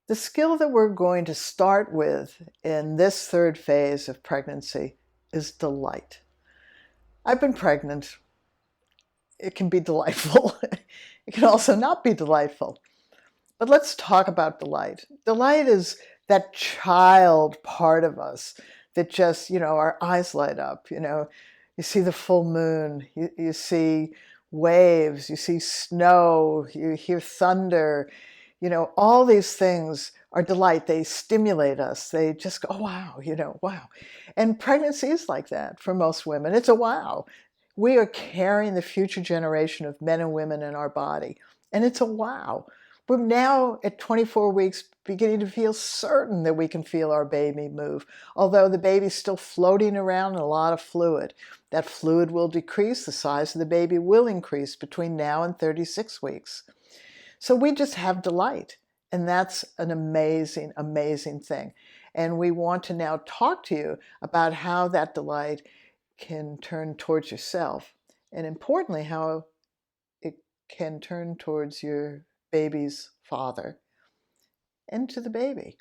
The skill that we're going to start with in this third phase of pregnancy is delight. I've been pregnant. It can be delightful. It can also not be delightful. But let's talk about delight. Delight is that child part of us that just, our eyes light up. You see the full moon, you see waves, you see snow, you hear thunder. All these things are delight. They stimulate us. They just go, oh, wow, wow. And pregnancy is like that for most women. It's a wow. We are carrying the future generation of men and women in our body. And it's a wow. We're now at 24 weeks beginning to feel certain that we can feel our baby move, although the baby's still floating around in a lot of fluid. That fluid will decrease. The size of the baby will increase between now and 36 weeks. So we just have delight, and that's an amazing, amazing thing. And we want to now talk to you about how that delight can turn towards yourself, and importantly, how it can turn towards your baby's father and to the baby.